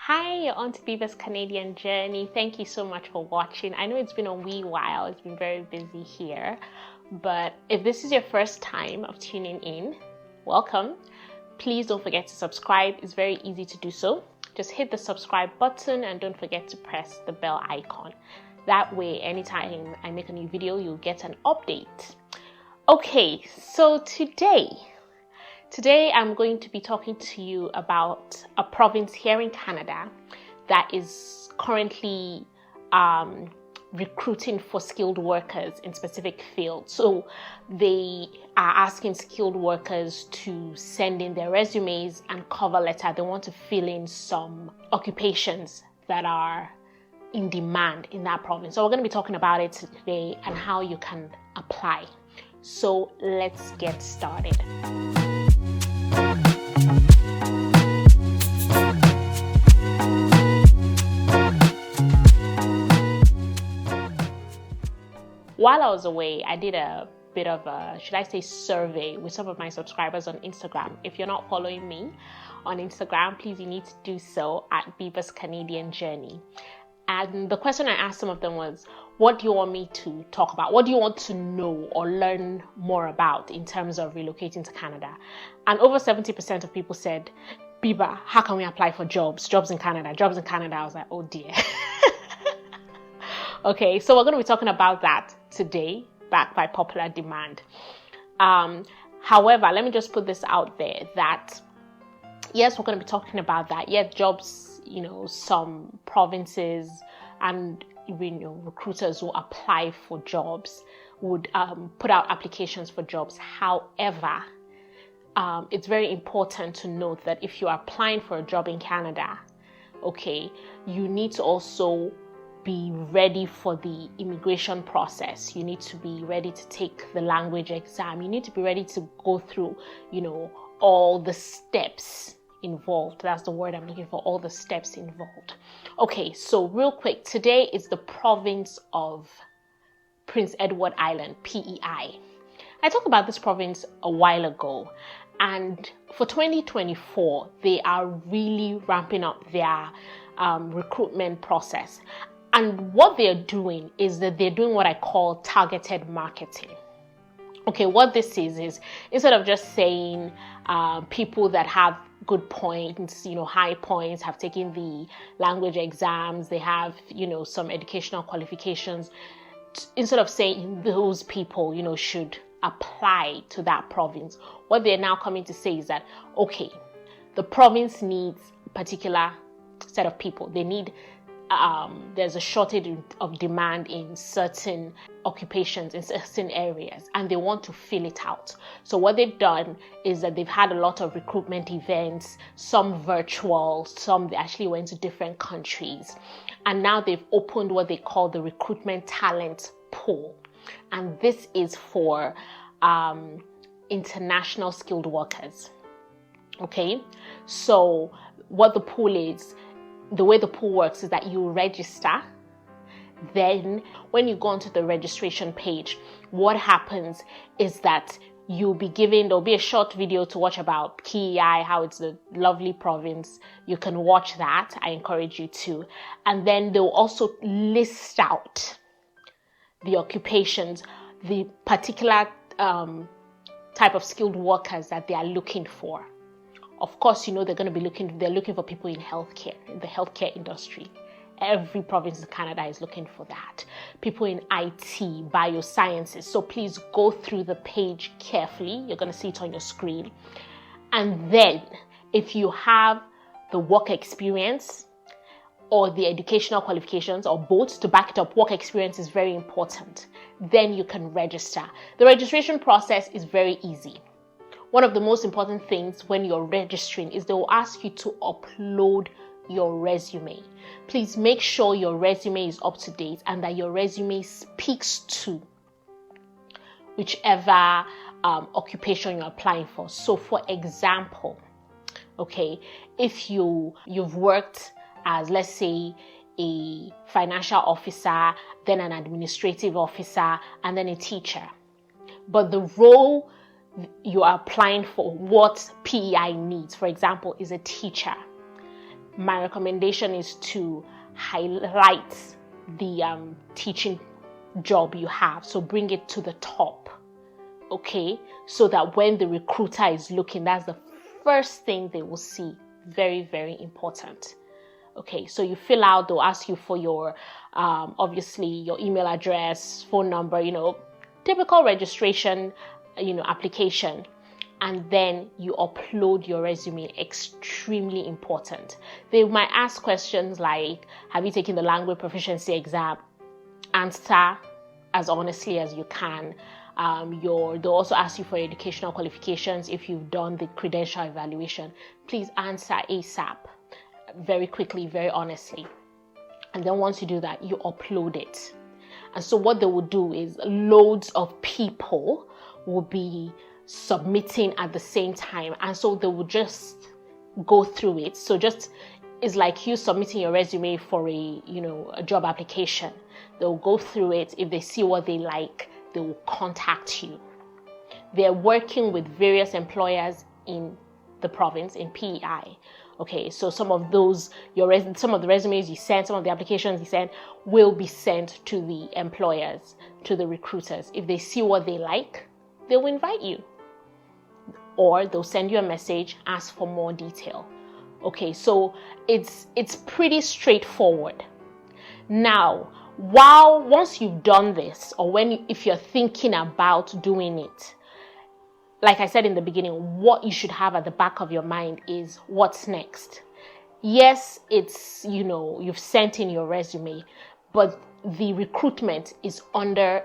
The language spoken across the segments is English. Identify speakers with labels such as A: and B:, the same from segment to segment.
A: Hi, you're on to Beaver's Canadian journey. Thank you so much for watching. I know it's been a wee while, it's been very busy here, but if this is your first time of tuning in, welcome. Please don't forget to subscribe. It's very easy to do so. Just hit the subscribe button and don't forget to press the bell icon. That way, anytime I make a new video, you'll get an update. Okay, so Today, I'm going to be talking to you about a province here in Canada that is currently recruiting for skilled workers in specific fields. So they are asking skilled workers to send in their resumes and cover letter. They want to fill in some occupations that are in demand in that province. So we're going to be talking about it today and how you can apply. So let's get started. While I was away, I did a bit of a, should I say, survey with some of my subscribers on Instagram. If you're not following me on Instagram, please, you need to do so at Beaver's Canadian Journey. And the question I asked some of them was, what do you want me to talk about? What do you want to know or learn more about in terms of relocating to Canada? And over 70% of people said, Beaver, how can we apply for jobs in Canada? Jobs in Canada. I was like, oh dear. Okay, so we're going to be talking about that today, backed by popular demand. However, let me just put this out there that, yes, we're going to be talking about that. Yes, jobs, some provinces and recruiters who apply for jobs would put out applications for jobs. However, it's very important to note that if you are applying for a job in Canada, okay, you need to also be ready for the immigration process. You need to be ready to take the language exam. You need to be ready to go through, all the steps involved. That's the word I'm looking for, all the steps involved. Okay, so real quick, today is the province of Prince Edward Island, PEI. I talked about this province a while ago, and for 2024, they are really ramping up their recruitment process. And what they're doing is that they're doing what I call targeted marketing. Okay, what this is instead of just saying people that have good points, high points, have taken the language exams, they have, some educational qualifications, instead of saying those people, should apply to that province, what they're now coming to say is that, okay, the province needs a particular set of people. They need there's a shortage of demand in certain occupations, in certain areas, and they want to fill it out. So what they've done is that they've had a lot of recruitment events, some virtual, some they actually went to different countries. And now they've opened what they call the recruitment talent pool. And this is for international skilled workers. Okay, so what the pool is, the way the pool works is that you register. Then when you go onto the registration page, what happens is that there'll be a short video to watch about PEI, how it's a lovely province. You can watch that. I encourage you to. And then they'll also list out the occupations, the particular type of skilled workers that they are looking for. Of course, they're going to be they're looking for people in healthcare, in the healthcare industry. Every province in Canada is looking for that. People in IT, biosciences. So please go through the page carefully. You're going to see it on your screen. And then if you have the work experience or the educational qualifications or both to back it up, work experience is very important. Then you can register. The registration process is very easy. One of the most important things when you're registering is they will ask you to upload your resume. Please make sure your resume is up to date and that your resume speaks to whichever occupation you're applying for. So for example, okay, if you've worked as, let's say, a financial officer, then an administrative officer, and then a teacher, but the role you are applying for, what PEI needs, for example, is a teacher, my recommendation is to highlight the teaching job you have. So bring it to the top, okay? So that when the recruiter is looking, that's the first thing they will see. Very, very important. Okay, so you fill out, they'll ask you for your, obviously, your email address, phone number, typical registration, application. And then you upload your resume. Extremely important. They might ask questions like, have you taken the language proficiency exam? Answer as honestly as you can. They'll also ask you for your educational qualifications. If you've done the credential evaluation, please answer ASAP, very quickly, very honestly. And then once you do that, you upload it. And so what they will do is loads of people will be submitting at the same time, and so they will just go through it. So just it's like you submitting your resume for a job application. They'll go through it. If they see what they like, they will contact you. They're working with various employers in the province, in PEI. Okay, so some of the resumes you send, some of the applications you send will be sent to the employers, to the recruiters. If they see what they like, they will invite you. Or they'll send you a message, ask for more detail. Okay, so it's pretty straightforward. Now, once you've done this, or if you're thinking about doing it, like I said in the beginning, what you should have at the back of your mind is what's next. Yes, it's, you've sent in your resume, but the recruitment is under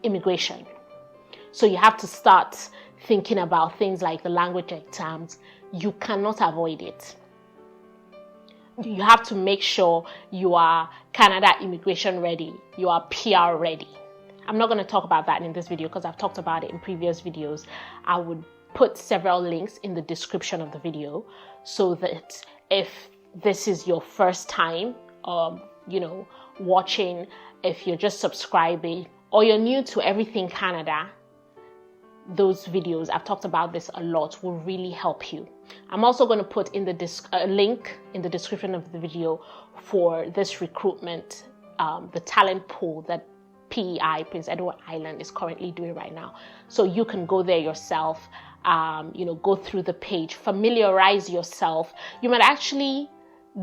A: immigration. So you have to start thinking about things like the language exams. You cannot avoid it. You have to make sure you are Canada immigration ready. You are PR ready. I'm not going to talk about that in this video because I've talked about it in previous videos. I would put several links in the description of the video so that if this is your first time, watching, if you're just subscribing or you're new to everything Canada, those videos, I've talked about this a lot, will really help you. I'm also going to put in a link in the description of the video for this recruitment, the talent pool that PEI, Prince Edward Island, is currently doing right now. So you can go there yourself, go through the page, familiarize yourself. You might actually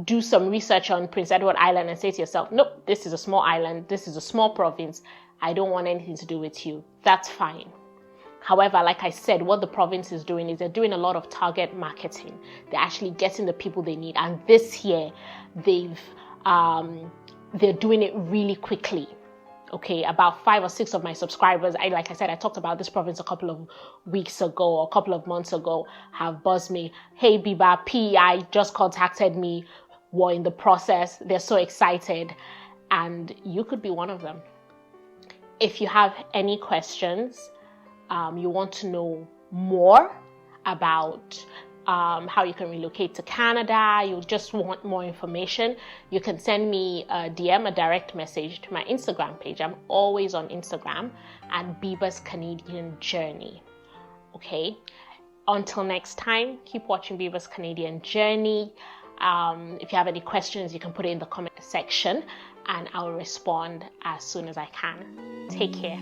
A: do some research on Prince Edward Island and say to yourself, nope, this is a small island, this is a small province, I don't want anything to do with you. That's fine. However, like I said, what the province is doing is they're doing a lot of target marketing. They're actually getting the people they need. And this year, they're doing it really quickly. Okay, about 5 or 6 of my subscribers, like I said, I talked about this province a couple of weeks ago or a couple of months ago, have buzzed me. Hey, Biba, PEI just contacted me. We're in the process. They're so excited. And you could be one of them. If you have any questions, you want to know more about how you can relocate to Canada, you just want more information, you can send me a DM, a direct message to my Instagram page. I'm always on Instagram at Biba's Canadian Journey. Okay, until next time, keep watching Biba's Canadian Journey. If you have any questions, you can put it in the comment section and I'll respond as soon as I can. Take care.